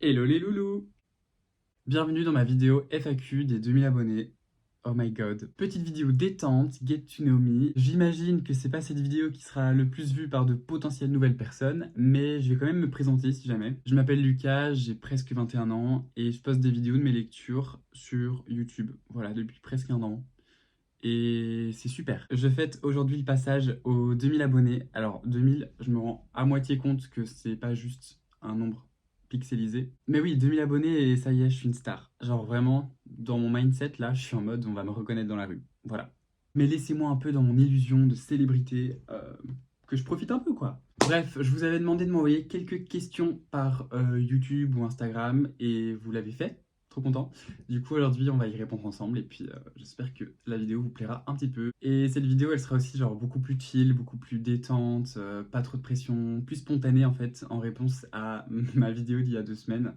Hello les loulous! Bienvenue dans ma vidéo FAQ des 2000 abonnés. Oh my god. Petite vidéo détente, get to know me. J'imagine que c'est pas cette vidéo qui sera le plus vue par de potentielles nouvelles personnes, mais je vais quand même me présenter si jamais. Je m'appelle Lucas, j'ai presque 21 ans et je poste des vidéos de mes lectures sur YouTube. Voilà, depuis presque un an. Et c'est super. Je fête aujourd'hui le passage aux 2000 abonnés. Alors 2000, je me rends à moitié compte que c'est pas juste un nombre pixelisé. Mais oui, 2000 abonnés et ça y est, je suis une star. Genre vraiment, dans mon mindset là, je suis en mode on va me reconnaître dans la rue. Voilà. Mais laissez-moi un peu dans mon illusion de célébrité, que je profite un peu quoi. Bref, je vous avais demandé de m'envoyer quelques questions par YouTube ou Instagram et vous l'avez fait. Trop content. Du coup, aujourd'hui, on va y répondre ensemble et puis j'espère que la vidéo vous plaira un petit peu. Et cette vidéo, elle sera aussi genre beaucoup plus chill, beaucoup plus détente, pas trop de pression, plus spontanée en fait, en réponse à ma vidéo d'il y a 2 semaines.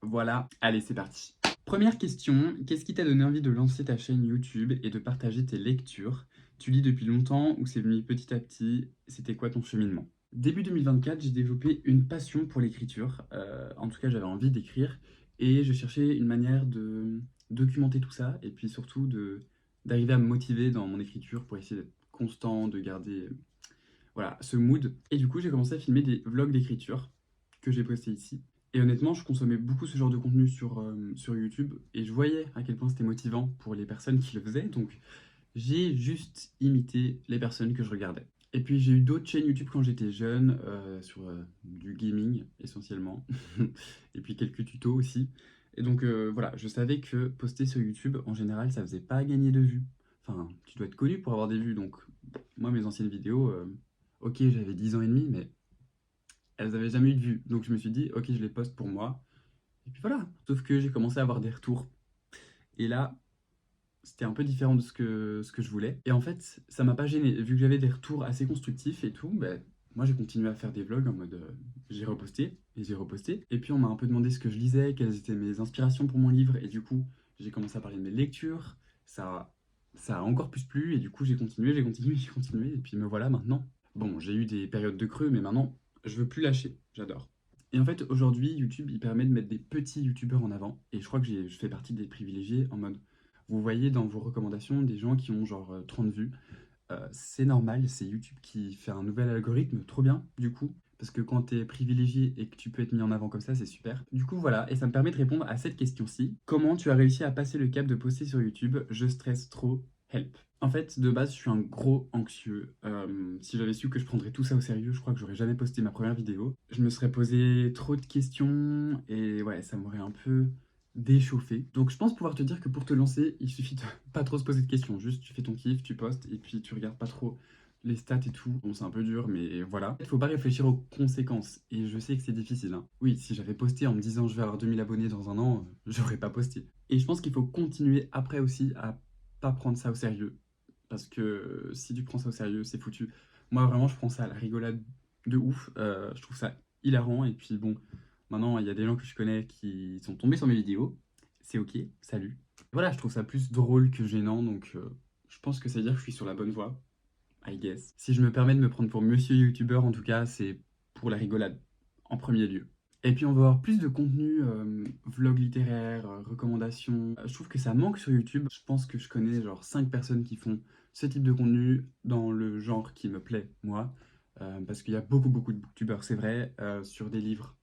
Voilà, allez, c'est parti. Première question, qu'est-ce qui t'a donné envie de lancer ta chaîne YouTube et de partager tes lectures? Tu lis depuis longtemps ou c'est venu petit à petit? C'était quoi ton cheminement? Début 2024, j'ai développé une passion pour l'écriture. En tout cas, j'avais envie d'écrire et je cherchais une manière de documenter tout ça et puis surtout d'arriver à me motiver dans mon écriture pour essayer d'être constant, de garder voilà, ce mood. Et du coup, j'ai commencé à filmer des vlogs d'écriture que j'ai postés ici. Et honnêtement, je consommais beaucoup ce genre de contenu sur YouTube et je voyais à quel point c'était motivant pour les personnes qui le faisaient. Donc, j'ai juste imité les personnes que je regardais. Et puis j'ai eu d'autres chaînes YouTube quand j'étais jeune, sur du gaming essentiellement, et puis quelques tutos aussi. Et donc voilà, je savais que poster sur YouTube, en général, ça faisait pas gagner de vues. Enfin, tu dois être connu pour avoir des vues, donc moi, mes anciennes vidéos, ok, j'avais 10 ans et demi, mais elles avaient jamais eu de vues. Donc je me suis dit, ok, je les poste pour moi. Et puis voilà, sauf que j'ai commencé à avoir des retours. Et là, c'était un peu différent de ce que je voulais. Et en fait, ça m'a pas gêné. Vu que j'avais des retours assez constructifs et tout, ben, moi j'ai continué à faire des vlogs en mode j'ai reposté et j'ai reposté. Et puis on m'a un peu demandé ce que je lisais, quelles étaient mes inspirations pour mon livre. Et du coup, j'ai commencé à parler de mes lectures. Ça, ça a encore plus plu. Et du coup, j'ai continué, j'ai continué, j'ai continué. Et puis me voilà maintenant. Bon, j'ai eu des périodes de creux, mais maintenant, je veux plus lâcher. J'adore. Et en fait, aujourd'hui, YouTube, il permet de mettre des petits YouTubeurs en avant. Et je crois que je fais partie des privilégiés en mode vous voyez dans vos recommandations des gens qui ont genre 30 vues. C'est normal, c'est YouTube qui fait un nouvel algorithme, trop bien du coup. Parce que quand t'es privilégié et que tu peux être mis en avant comme ça, c'est super. Du coup, voilà, et ça me permet de répondre à cette question-ci. Comment tu as réussi à passer le cap de poster sur YouTube? Je stresse trop, help. En fait, de base, je suis un gros anxieux. Si j'avais su que je prendrais tout ça au sérieux, je crois que j'aurais jamais posté ma première vidéo. Je me serais posé trop de questions et ouais, ça m'aurait un peu d'échauffer. Donc je pense pouvoir te dire que pour te lancer, il suffit de pas trop se poser de questions. Juste tu fais ton kiff, tu postes et puis tu regardes pas trop les stats et tout. Bon, c'est un peu dur, mais voilà. Il faut pas réfléchir aux conséquences. Et je sais que c'est difficile, hein. Oui, si j'avais posté en me disant je vais avoir 2000 abonnés dans un an, j'aurais pas posté. Et je pense qu'il faut continuer après aussi à pas prendre ça au sérieux. Parce que si tu prends ça au sérieux, c'est foutu. Moi, vraiment, je prends ça à la rigolade de ouf. Je trouve ça hilarant. Et puis, bon, maintenant, il y a des gens que je connais qui sont tombés sur mes vidéos. C'est ok, salut. Voilà, je trouve ça plus drôle que gênant. Donc, je pense que ça veut dire que je suis sur la bonne voie, I guess. Si je me permets de me prendre pour monsieur YouTuber, en tout cas, c'est pour la rigolade, en premier lieu. Et puis on va avoir plus de contenu, vlog littéraire, recommandations. Je trouve que ça manque sur YouTube. Je pense que je connais genre 5 personnes qui font ce type de contenu dans le genre qui me plaît, moi. Parce qu'il y a beaucoup, beaucoup de booktubeurs, c'est vrai, sur des livres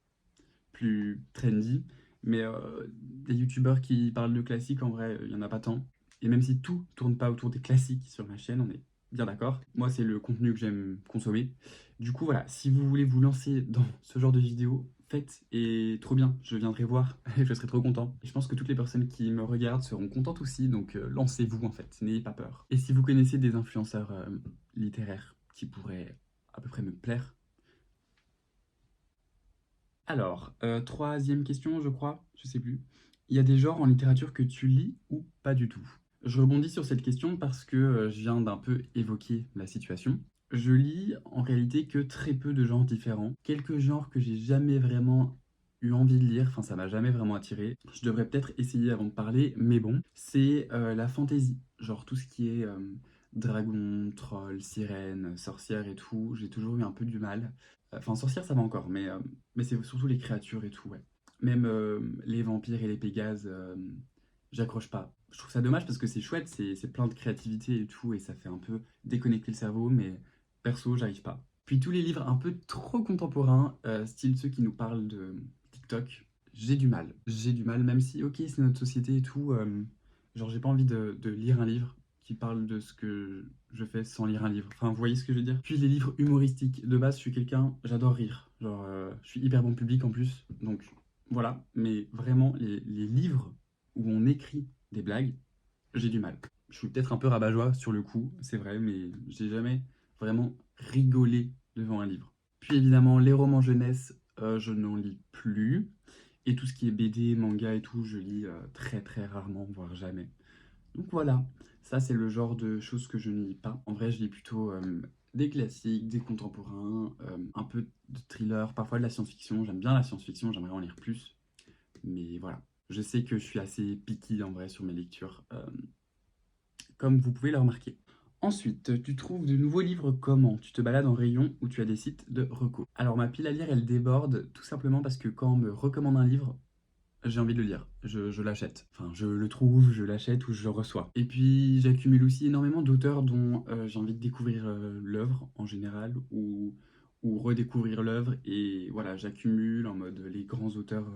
plus trendy. Mais des youtubeurs qui parlent de classiques, en vrai, il n'y en a pas tant. Et même si tout tourne pas autour des classiques sur ma chaîne, on est bien d'accord. Moi, c'est le contenu que j'aime consommer. Du coup, voilà, si vous voulez vous lancer dans ce genre de vidéo, faites et trop bien, je viendrai voir et je serai trop content. Et je pense que toutes les personnes qui me regardent seront contentes aussi, donc lancez-vous en fait, n'ayez pas peur. Et si vous connaissez des influenceurs littéraires qui pourraient à peu près me plaire, alors, troisième question, je crois, je sais plus. Il y a des genres en littérature que tu lis ou pas du tout? Je rebondis sur cette question parce que je viens d'un peu évoquer la situation. Je lis en réalité que très peu de genres différents. Quelques genres que j'ai jamais vraiment eu envie de lire, enfin ça m'a jamais vraiment attiré. Je devrais peut-être essayer avant de parler, mais bon. C'est la fantasy, genre tout ce qui est dragon, troll, sirène, sorcière et tout. J'ai toujours eu un peu du mal. Enfin, sorcière, ça va encore, mais c'est surtout les créatures et tout, ouais. Même les vampires et les pégases, j'accroche pas. Je trouve ça dommage parce que c'est chouette, c'est plein de créativité et tout, et ça fait un peu déconnecter le cerveau, mais perso, j'arrive pas. Puis tous les livres un peu trop contemporains, style ceux qui nous parlent de TikTok, j'ai du mal. J'ai du mal, même si, ok, c'est notre société et tout, genre j'ai pas envie de lire un livre qui parle de ce que je fais sans lire un livre. Enfin, vous voyez ce que je veux dire? Puis les livres humoristiques, de base, je suis quelqu'un, j'adore rire. Genre, je suis hyper bon public en plus, donc voilà. Mais vraiment, les livres où on écrit des blagues, j'ai du mal. Je suis peut-être un peu rabat-joie sur le coup, c'est vrai, mais j'ai jamais vraiment rigolé devant un livre. Puis évidemment, les romans jeunesse, je n'en lis plus. Et tout ce qui est BD, manga et tout, je lis très très rarement, voire jamais. Donc voilà, ça c'est le genre de choses que je ne lis pas. En vrai, je lis plutôt des classiques, des contemporains, un peu de thriller, parfois de la science-fiction. J'aime bien la science-fiction, j'aimerais en lire plus. Mais voilà, je sais que je suis assez picky en vrai sur mes lectures, comme vous pouvez le remarquer. Ensuite, tu trouves de nouveaux livres comment? Tu te balades en rayon ou tu as des sites de reco? Alors ma pile à lire, elle déborde tout simplement parce que quand on me recommande un livre, j'ai envie de le lire, je l'achète. Enfin, je le trouve, je l'achète ou je le reçois. Et puis, j'accumule aussi énormément d'auteurs dont j'ai envie de découvrir l'œuvre en général ou redécouvrir l'œuvre. Et voilà, j'accumule en mode les grands auteurs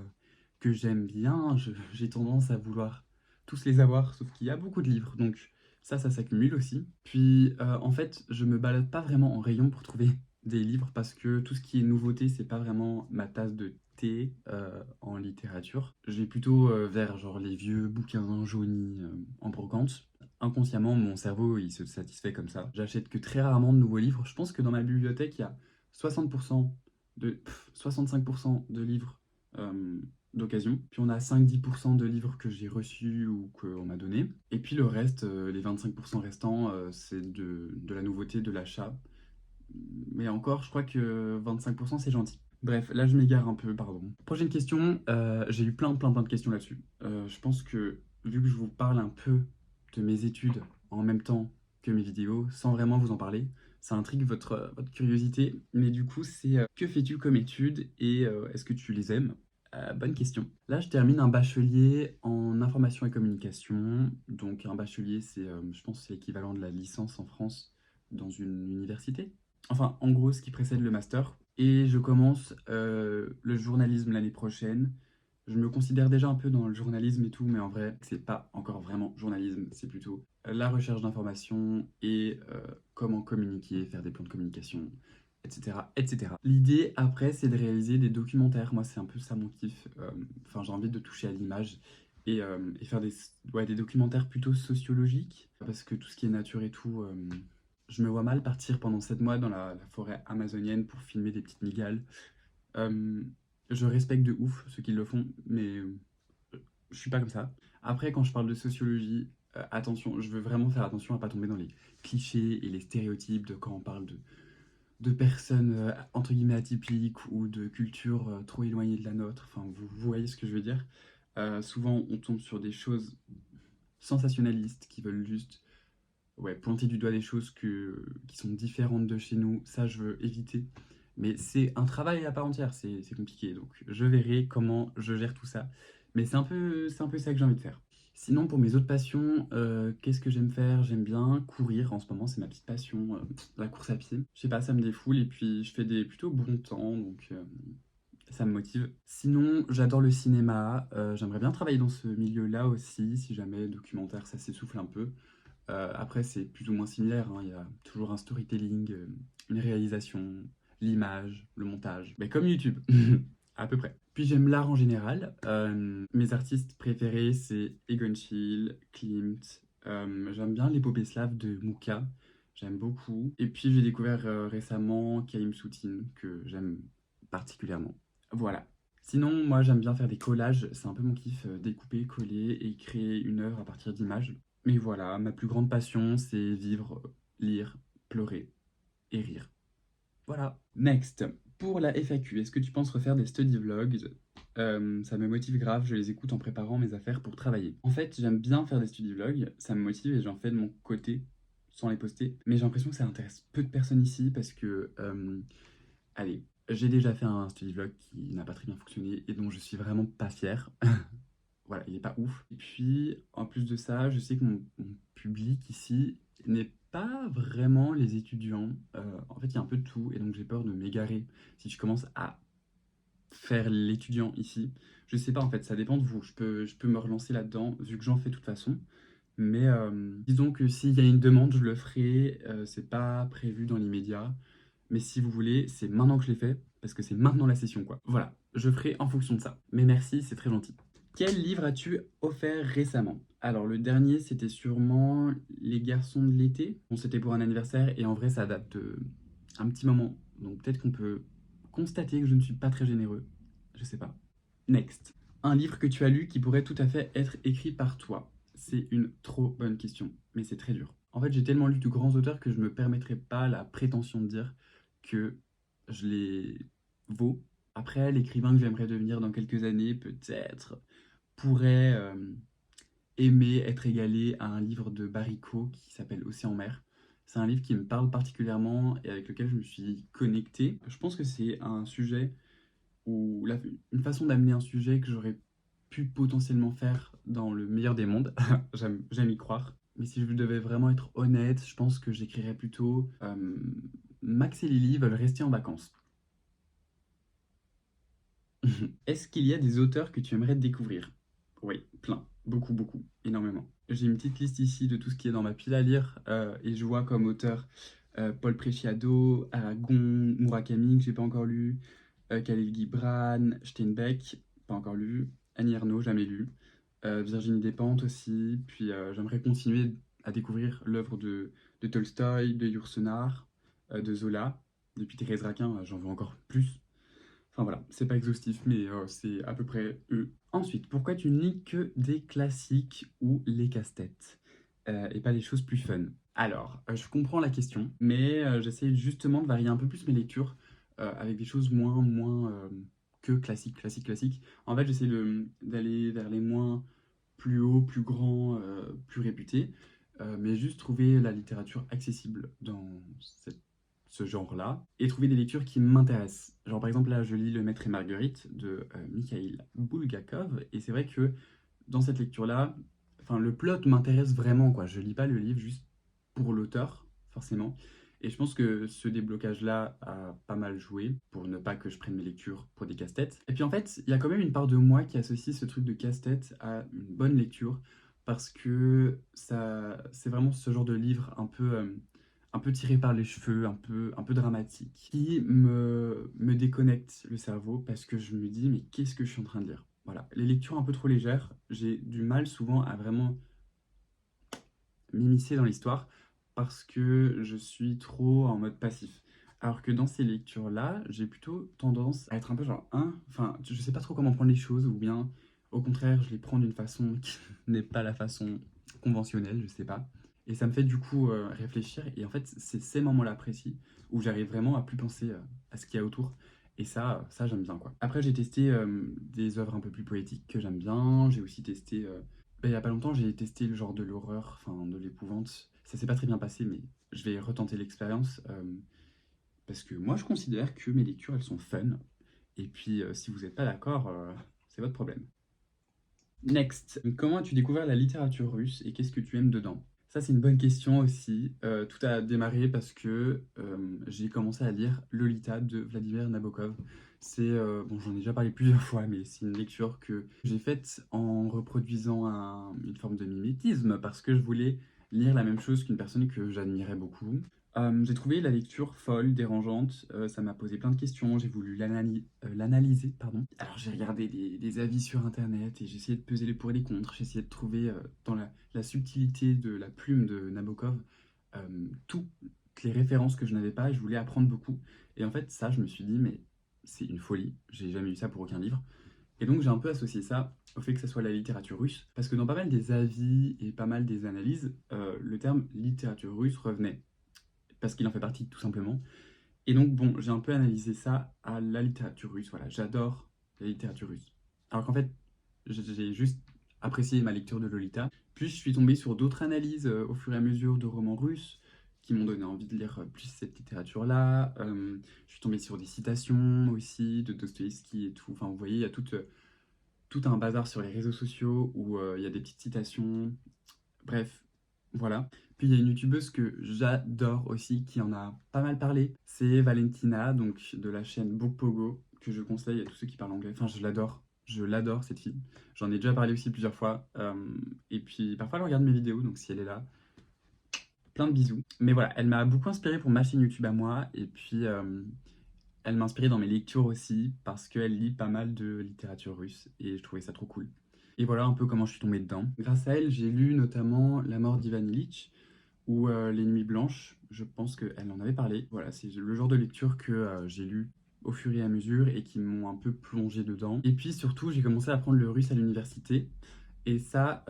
que j'aime bien. J'ai tendance à vouloir tous les avoir, sauf qu'il y a beaucoup de livres. Donc, ça s'accumule aussi. Puis, en fait, je me balade pas vraiment en rayon pour trouver des livres parce que tout ce qui est nouveauté, c'est pas vraiment ma tasse de thé en littérature. Je vais plutôt vers genre les vieux bouquins jaunis en brocante. Inconsciemment, mon cerveau, il se satisfait comme ça. J'achète que très rarement de nouveaux livres. Je pense que dans ma bibliothèque, il y a 60% 65% de livres d'occasion. Puis on a 5-10% de livres que j'ai reçus ou qu'on m'a donné. Et puis le reste, les 25% restants, c'est de la nouveauté, de l'achat. Mais encore, je crois que 25% c'est gentil. Bref, là je m'égare un peu, pardon. Prochaine question, j'ai eu plein de questions là-dessus. Je pense que vu que je vous parle un peu de mes études en même temps que mes vidéos, sans vraiment vous en parler, ça intrigue votre curiosité. Mais du coup, c'est que fais-tu comme études et est-ce que tu les aimes? Bonne question. Là, je termine un bachelier en information et communication. Donc un bachelier, je pense, c'est l'équivalent de la licence en France dans une université. Enfin, en gros, ce qui précède le master. Et je commence le journalisme l'année prochaine. Je me considère déjà un peu dans le journalisme et tout, mais en vrai, c'est pas encore vraiment journalisme, c'est plutôt la recherche d'informations et comment communiquer, faire des plans de communication, etc., etc. L'idée après, c'est de réaliser des documentaires. Moi, c'est un peu ça mon kiff. Enfin, j'ai envie de toucher à l'image et faire ouais, des documentaires plutôt sociologiques, parce que tout ce qui est nature et tout, je me vois mal partir pendant 7 mois dans la forêt amazonienne pour filmer des petites migales. Euh, je respecte de ouf ceux qui le font, mais je suis pas comme ça. Après, quand je parle de sociologie, attention, je veux vraiment faire attention à pas tomber dans les clichés et les stéréotypes de quand on parle de personnes entre guillemets atypiques ou de cultures trop éloignées de la nôtre. Enfin, vous voyez ce que je veux dire. Souvent, on tombe sur des choses sensationnalistes qui veulent juste ouais, pointer du doigt des choses qui sont différentes de chez nous, ça je veux éviter. Mais c'est un travail à part entière, c'est compliqué. Donc je verrai comment je gère tout ça. Mais c'est un peu ça que j'ai envie de faire. Sinon, pour mes autres passions, qu'est-ce que j'aime faire? J'aime bien courir en ce moment, c'est ma petite passion, la course à pied. Je sais pas, ça me défoule et puis je fais des plutôt bons temps, donc ça me motive. Sinon, j'adore le cinéma, j'aimerais bien travailler dans ce milieu-là aussi, si jamais documentaire ça s'essouffle un peu. Après, c'est plus ou moins similaire, hein. Il y a toujours un storytelling, une réalisation, l'image, le montage. Mais comme YouTube, à peu près. Puis j'aime l'art en général. Mes artistes préférés, c'est Egon Schiele, Klimt. J'aime bien l'épopée slave de Mucha. J'aime beaucoup. Et puis j'ai découvert récemment Kaïm Soutine, que j'aime particulièrement. Voilà. Sinon, moi j'aime bien faire des collages, c'est un peu mon kiff, découper, coller et créer une œuvre à partir d'images. Mais voilà, ma plus grande passion, c'est vivre, lire, pleurer et rire. Voilà. Next. Pour la FAQ, est-ce que tu penses refaire des study vlogs? Ça me motive grave, je les écoute en préparant mes affaires pour travailler. En fait, j'aime bien faire des study vlogs, ça me motive et j'en fais de mon côté sans les poster. Mais j'ai l'impression que ça intéresse peu de personnes ici parce que, allez, J'ai déjà fait un study vlog qui n'a pas très bien fonctionné et dont je suis vraiment pas fier. Voilà, il est pas ouf. Et puis, en plus de ça, je sais que mon public ici n'est pas vraiment les étudiants. En fait, il y a un peu de tout et donc j'ai peur de m'égarer si je commence à faire l'étudiant ici. Je sais pas en fait, ça dépend de vous. Je peux me relancer là-dedans vu que j'en fais de toute façon. Mais disons que s'il y a une demande, je le ferai. C'est pas prévu dans l'immédiat. Mais si vous voulez, c'est maintenant que je l'ai fait, parce que c'est maintenant la session, quoi. Voilà, je ferai en fonction de ça. Mais merci, c'est très gentil. Quel livre as-tu offert récemment? Alors, le dernier, c'était sûrement Les garçons de l'été. Bon, c'était pour un anniversaire, et en vrai, ça date de un petit moment. Donc peut-être qu'on peut constater que je ne suis pas très généreux. Je sais pas. Next. Un livre que tu as lu qui pourrait tout à fait être écrit par toi. C'est une trop bonne question, mais c'est très dur. En fait, j'ai tellement lu de grands auteurs que je me permettrai pas la prétention de dire que je les vaux. Après, l'écrivain que j'aimerais devenir dans quelques années, peut-être, pourrait aimer être égalé à un livre de Baricot qui s'appelle Océan Mer. C'est un livre qui me parle particulièrement et avec lequel je me suis connecté. Je pense que c'est un sujet ou une façon d'amener un sujet que j'aurais pu potentiellement faire dans le meilleur des mondes. J'aime y croire. Mais si je devais vraiment être honnête, je pense que j'écrirais plutôt Max et Lily veulent rester en vacances. Est-ce qu'il y a des auteurs que tu aimerais découvrir? Oui, plein. Beaucoup, beaucoup. Énormément. J'ai une petite liste ici de tout ce qui est dans ma pile à lire. Et je vois comme auteur Paul Preciado, Aragon, Murakami, que j'ai pas encore lu, Khalil Gibran, Steinbeck, pas encore lu, Annie Ernaux, jamais lu, Virginie Despentes aussi. Puis j'aimerais continuer à découvrir l'œuvre de Tolstoï, de Yourcenar, de Zola. Depuis Thérèse Raquin, j'en veux encore plus. Enfin voilà, c'est pas exhaustif, mais c'est à peu près eux. Ensuite, pourquoi tu ne lis que des classiques ou les casse-têtes et pas des choses plus fun? Alors, je comprends la question, mais j'essaie justement de varier un peu plus mes lectures avec des choses moins que classiques, classiques, classiques. En fait, j'essaie d'aller vers les moins plus hauts, plus grands, plus réputés, mais juste trouver la littérature accessible dans ce genre-là et trouver des lectures qui m'intéressent. Genre par exemple là, je lis Le Maître et Marguerite de Mikhail Bulgakov et c'est vrai que dans cette lecture-là, enfin le plot m'intéresse vraiment quoi. Je lis pas le livre juste pour l'auteur forcément. Et je pense que ce déblocage-là a pas mal joué pour ne pas que je prenne mes lectures pour des casse-têtes. Et puis en fait, il y a quand même une part de moi qui associe ce truc de casse-tête à une bonne lecture parce que ça, c'est vraiment ce genre de livre un peu tiré par les cheveux, un peu dramatique, qui me déconnecte le cerveau parce que je me dis mais qu'est-ce que je suis en train de lire? Voilà, les lectures un peu trop légères, j'ai du mal souvent à vraiment m'immiscer dans l'histoire parce que je suis trop en mode passif. Alors que dans ces lectures-là, j'ai plutôt tendance à être un peu genre, hein, enfin, je sais pas trop comment prendre les choses, ou bien au contraire, je les prends d'une façon qui n'est pas la façon conventionnelle, je sais pas. Et ça me fait du coup réfléchir, et en fait, c'est ces moments-là précis où j'arrive vraiment à plus penser à ce qu'il y a autour. Et ça j'aime bien quoi. Après, j'ai testé des œuvres un peu plus poétiques que j'aime bien. J'ai aussi testé il y a pas longtemps, j'ai testé le genre de l'horreur, enfin de l'épouvante. Ça s'est pas très bien passé, mais je vais retenter l'expérience parce que moi je considère que mes lectures elles sont fun. Et puis si vous n'êtes pas d'accord, c'est votre problème. Next. Comment as-tu découvert la littérature russe et qu'est-ce que tu aimes dedans? Ça, c'est une bonne question aussi. Tout a démarré parce que j'ai commencé à lire Lolita de Vladimir Nabokov. C'est, bon, j'en ai déjà parlé plusieurs fois, mais c'est une lecture que j'ai faite en reproduisant une forme de mimétisme parce que je voulais lire la même chose qu'une personne que j'admirais beaucoup. J'ai trouvé la lecture folle, dérangeante, ça m'a posé plein de questions, j'ai voulu l'analyser, pardon. Alors j'ai regardé des avis sur internet et j'ai essayé de peser les pour et les contre, j'ai essayé de trouver dans la subtilité de la plume de Nabokov toutes les références que je n'avais pas et je voulais apprendre beaucoup. Et en fait ça je me suis dit mais c'est une folie, j'ai jamais eu ça pour aucun livre. Et donc j'ai un peu associé ça au fait que ça soit la littérature russe, parce que dans pas mal des avis et pas mal des analyses, le terme littérature russe revenait parce qu'il en fait partie tout simplement. Et donc bon, j'ai un peu analysé ça à la littérature russe, voilà, j'adore la littérature russe. Alors qu'en fait, j'ai juste apprécié ma lecture de Lolita, puis je suis tombé sur d'autres analyses au fur et à mesure de romans russes qui m'ont donné envie de lire plus cette littérature-là. Je suis tombée sur des citations aussi de Dostoïevski et tout. Enfin, vous voyez, il y a tout un bazar sur les réseaux sociaux où il y a des petites citations. Bref, voilà. Puis il y a une youtubeuse que j'adore aussi qui en a pas mal parlé. C'est Valentina, donc de la chaîne Bookpogo, que je conseille à tous ceux qui parlent anglais. Enfin, je l'adore. Je l'adore cette fille. J'en ai déjà parlé aussi plusieurs fois. Et puis parfois elle regarde mes vidéos, donc si elle est là, plein de bisous. Mais voilà, elle m'a beaucoup inspiré pour ma chaîne YouTube à moi. Et puis elle m'a inspiré dans mes lectures aussi, parce qu'elle lit pas mal de littérature russe. Et je trouvais ça trop cool. Et voilà un peu comment je suis tombé dedans. Grâce à elle, j'ai lu notamment La mort d'Ivan Ilitch ou Les Nuits Blanches. Je pense qu'elle en avait parlé. Voilà, c'est le genre de lecture que j'ai lu au fur et à mesure et qui m'ont un peu plongé dedans. Et puis surtout, j'ai commencé à apprendre le russe à l'université. Et ça,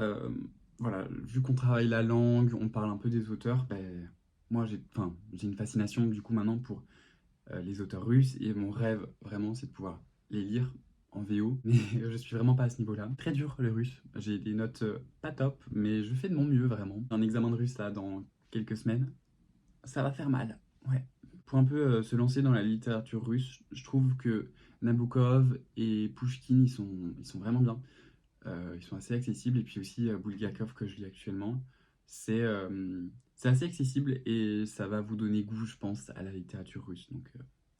voilà, vu qu'on travaille la langue, on parle un peu des auteurs, ben, moi j'ai une fascination du coup maintenant pour les auteurs russes et mon rêve vraiment c'est de pouvoir les lire en VO, mais je suis vraiment pas à ce niveau-là. Très dur le russe, j'ai des notes pas top, mais je fais de mon mieux vraiment. Un examen de russe là dans quelques semaines, ça va faire mal, ouais. Pour un peu se lancer dans la littérature russe, je trouve que Nabokov et Pushkin ils sont vraiment bien. Ils sont assez accessibles et puis aussi Bulgakov que je lis actuellement. C'est c'est assez accessible et ça va vous donner goût, je pense, à la littérature russe. Donc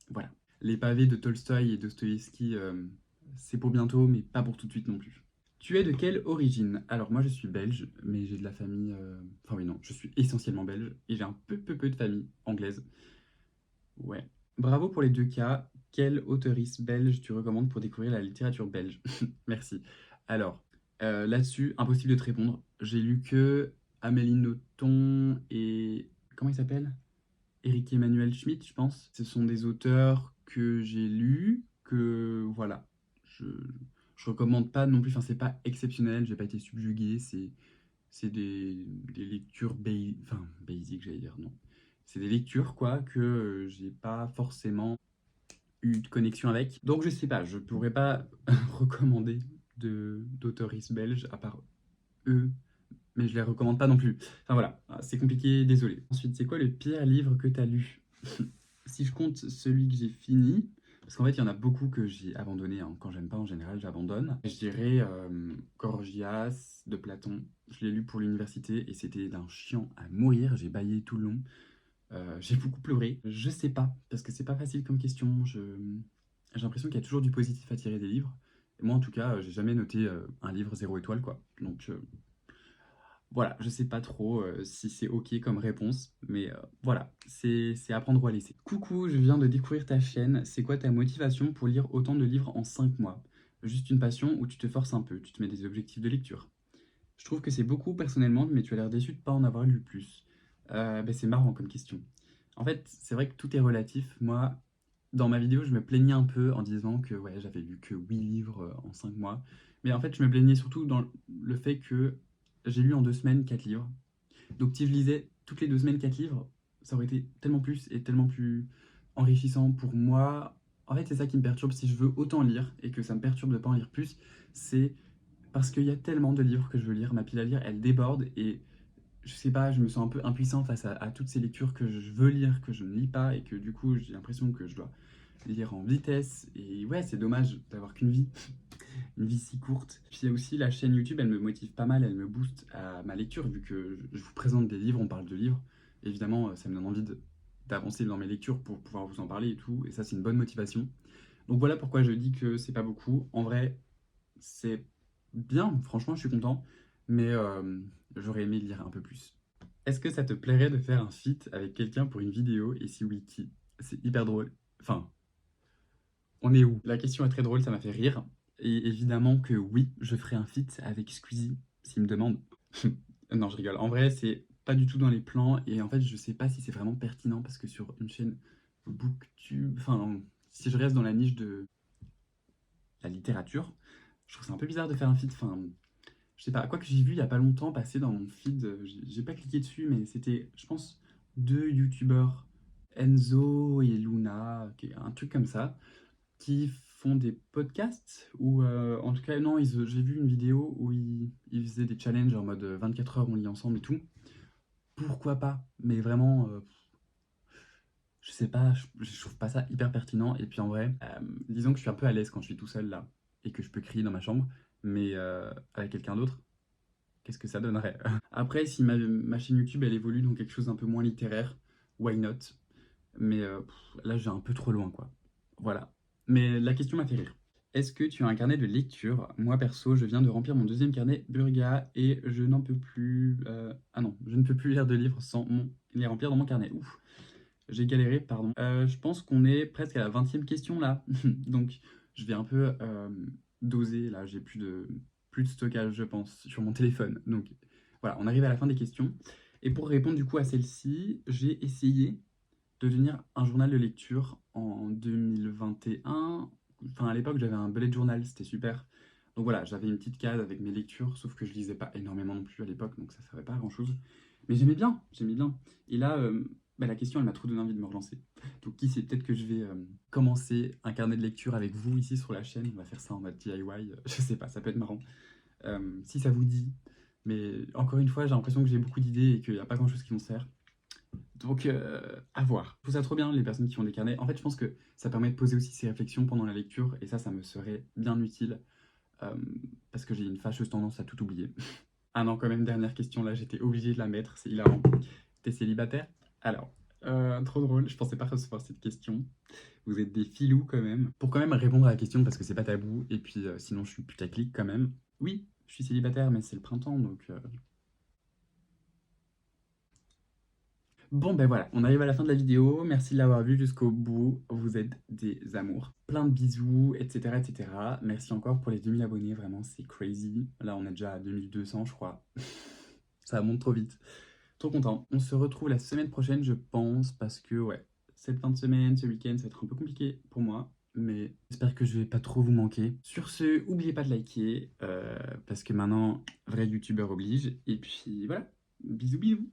voilà. Les pavés de Tolstoï et Dostoïevski, c'est pour bientôt, mais pas pour tout de suite non plus. Tu es de quelle origine? Alors moi je suis belge, mais j'ai de la famille... Enfin oui non, je suis essentiellement belge et j'ai un peu de famille anglaise. Ouais. Bravo pour les deux cas. Quelle auteurice belge tu recommandes pour découvrir la littérature belge? Merci. Alors, là-dessus, impossible de te répondre. J'ai lu que Amélie Nothomb et... Comment il s'appelle? Éric Emmanuel Schmitt, je pense. Ce sont des auteurs que j'ai lus, que voilà. Je, je recommande pas non plus, enfin c'est pas exceptionnel, j'ai pas été subjugué, c'est des lectures enfin, basic, j'allais dire, non. C'est des lectures, quoi, que j'ai pas forcément eu de connexion avec. Donc je sais pas, je pourrais pas recommander d'auteuristes belges, à part eux, mais je les recommande pas non plus. Enfin voilà, c'est compliqué, désolé. Ensuite, c'est quoi le pire livre que t'as lu? Si je compte celui que j'ai fini, parce qu'en fait, il y en a beaucoup que j'ai abandonné, hein. Quand j'aime pas, en général, j'abandonne. Je dirais Gorgias de Platon. Je l'ai lu pour l'université et c'était d'un chiant à mourir. J'ai bâillé tout le long. J'ai beaucoup pleuré. Je sais pas, parce que c'est pas facile comme question. J'ai l'impression qu'il y a toujours du positif à tirer des livres. Et moi, en tout cas, j'ai jamais noté un livre 0 étoile, quoi. Donc voilà, je sais pas trop si c'est ok comme réponse, mais voilà, c'est à prendre ou à laisser. Coucou, je viens de découvrir ta chaîne. C'est quoi ta motivation pour lire autant de livres en 5 mois? Juste une passion ou tu te forces un peu, tu te mets des objectifs de lecture? Je trouve que c'est beaucoup personnellement, mais tu as l'air déçu de pas en avoir lu plus. Ben, c'est marrant comme question. En fait, c'est vrai que tout est relatif. Moi, dans ma vidéo, je me plaignais un peu en disant que ouais, j'avais lu que 8 livres en 5 mois. Mais en fait, je me plaignais surtout dans le fait que j'ai lu en 2 semaines 4 livres. Donc si je lisais toutes les 2 semaines 4 livres, ça aurait été tellement plus et tellement plus enrichissant pour moi. En fait, c'est ça qui me perturbe. Si je veux autant lire et que ça me perturbe de ne pas en lire plus, c'est parce qu'il y a tellement de livres que je veux lire. Ma pile à lire, elle déborde et je sais pas, je me sens un peu impuissant face à toutes ces lectures que je veux lire, que je ne lis pas et que du coup j'ai l'impression que je dois lire en vitesse. Et ouais, c'est dommage d'avoir qu'une vie, une vie si courte. Puis il y a aussi la chaîne YouTube, elle me motive pas mal, elle me booste à ma lecture vu que je vous présente des livres, on parle de livres. Évidemment, ça me donne envie d'avancer dans mes lectures pour pouvoir vous en parler et tout. Et ça, c'est une bonne motivation. Donc voilà pourquoi je dis que c'est pas beaucoup. En vrai, c'est bien, franchement, je suis content, mais j'aurais aimé lire un peu plus. Est-ce que ça te plairait de faire un feat avec quelqu'un pour une vidéo et si oui, qui? C'est hyper drôle. Enfin, on est où? La question est très drôle, ça m'a fait rire. Et évidemment que oui, je ferai un feat avec Squeezie s'il me demande. Non, je rigole. En vrai, c'est pas du tout dans les plans et en fait, je sais pas si c'est vraiment pertinent parce que sur une chaîne Booktube, enfin, si je reste dans la niche de la littérature, je trouve ça un peu bizarre de faire un feat. Enfin, je sais pas, quoi que j'ai vu il y a pas longtemps passer dans mon feed, j'ai pas cliqué dessus, mais c'était, je pense, deux youtubeurs, Enzo et Luna, un truc comme ça, qui font des podcasts, ou en tout cas, non, j'ai vu une vidéo où ils faisaient des challenges en mode 24 heures on lit ensemble et tout. pourquoi pas? Mais vraiment, je sais pas, je trouve pas ça hyper pertinent. Et puis en vrai, disons que je suis un peu à l'aise quand je suis tout seul là et que je peux crier dans ma chambre, mais avec quelqu'un d'autre, qu'est-ce que ça donnerait? Après, si ma chaîne YouTube elle évolue dans quelque chose d'un peu moins littéraire, why not? Mais là, j'ai un peu trop loin quoi. Voilà. Mais la question m'a fait rire. Est-ce que tu as un carnet de lecture? Moi perso, je viens de remplir mon deuxième carnet Burga et je n'en peux plus. Ah non, je ne peux plus lire de livres sans les remplir dans mon carnet. Ouf. J'ai galéré, pardon. Je pense qu'on est presque à la 20e question là. Donc, je vais un peu doser. Là, j'ai plus de stockage, je pense, sur mon téléphone. Donc, voilà, on arrive à la fin des questions. Et pour répondre du coup à celle-ci, j'ai essayé de tenir un journal de lecture en 2021. Enfin, à l'époque, j'avais un bullet journal, c'était super. Donc voilà, j'avais une petite case avec mes lectures, sauf que je lisais pas énormément non plus à l'époque, donc ça servait pas à grand chose. Mais j'aimais bien, j'aimais bien. Et là, bah, la question, elle m'a trop donné envie de me relancer. Donc qui sait, peut-être que je vais commencer un carnet de lecture avec vous ici sur la chaîne. On va faire ça en mode DIY, je sais pas, ça peut être marrant. Si ça vous dit. Mais encore une fois, j'ai l'impression que j'ai beaucoup d'idées et qu'il n'y a pas grand-chose qui m'en sert. Donc, à voir. Je trouve ça trop bien, les personnes qui ont des carnets. En fait, je pense que ça permet de poser aussi ses réflexions pendant la lecture, et ça me serait bien utile, euh, parce que j'ai une fâcheuse tendance à tout oublier. Ah non, quand même, dernière question, là, j'étais obligé de la mettre, c'est hilarant. T'es célibataire? Alors, trop drôle, je pensais pas recevoir cette question. Vous êtes des filous quand même. Pour quand même répondre à la question, parce que c'est pas tabou, et puis sinon je suis putaclic quand même. Oui, je suis célibataire, mais c'est le printemps, donc bon ben voilà, on arrive à la fin de la vidéo. Merci de l'avoir vu jusqu'au bout. Vous êtes des amours. Plein de bisous, etc. etc. Merci encore pour les 2000 abonnés, vraiment c'est crazy. Là on est déjà à 2200 je crois. Ça monte trop vite. Trop content. On se retrouve la semaine prochaine je pense parce que ouais, cette fin de semaine, ce week-end ça va être un peu compliqué pour moi. Mais j'espère que je vais pas trop vous manquer. Sur ce, n'oubliez pas de liker parce que maintenant, vrai youtubeur oblige. Et puis voilà, bisous bisous.